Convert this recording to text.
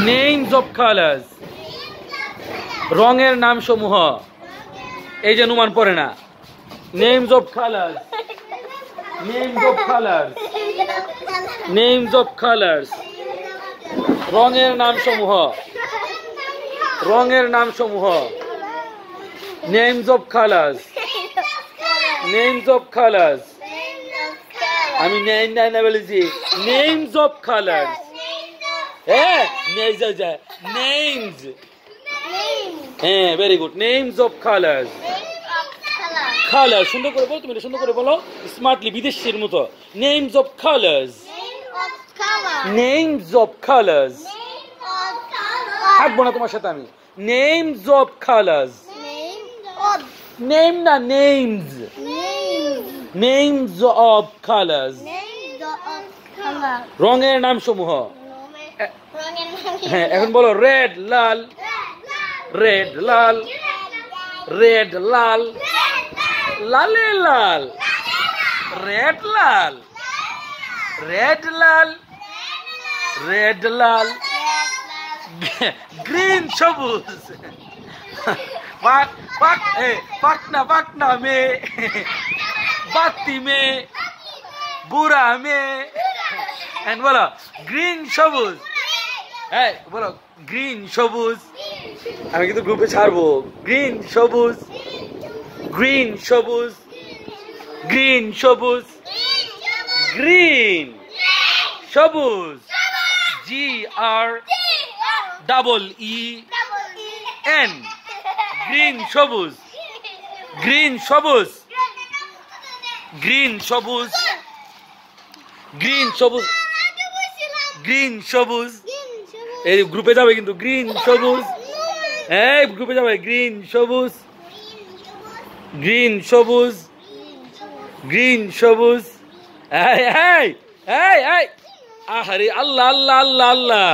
Names of colours, রঙের নাম সমূহ। এই যে নুমান পড়ে না, names of colours, names of colours, names of colours, রঙের নাম সমূহ, রঙের নাম সমূহ। Names of colours, names of colours. আমি না বলেছি নেমস অফ কালার্স। হ্যাঁ, নেমস। হ্যাঁ, very good. Names of colours. Colour সুন্দর করে বলো, তুমি সুন্দর করে বলো, স্মার্টলি, বিদেশির মতো। Names of colours, names of colours. থাকবো না তোমার সাথে আমি। নেমস অফ কালার্স, নেম না, নেমস, নেমস অফ কালার্স, রঙের নাম সমূহ। হ্যাঁ, এখন বলো রেড লাল, রেড লাল, রেড লাল, লালে লাল, রেড লাল, রেড লাল, রেড লাল, গ্রিন সবুজ, পাকনা পাকনা মে, বাতি মে, বুড়া মে। বলো গ্রিন সবুজ। হ্যাঁ, বলো গ্রিন সবুজ। আমি কিন্তু গ্রুপে ছাড়বো। গ্রিন সবুজ, গ্রিন সবুজ, গ্রিন সবুজ, গ্রিন সবুজ, GREEN, গ্রিন সবুজ, গ্রিন সবুজ, গ্রিন সবুজ, গ্রিন সবুজ, গ্রিন সবুজ। এই গ্রুপে যাবে কিন্তু গ্রিন সবুজ। এই গ্রুপে যাবে গ্রিন সবুজ, গ্রিন সবুজ, গ্রিন সবুজ। এই এই এই এই, আহারে আল্লাহ আল্লাহ আল্লাহ আল্লাহ।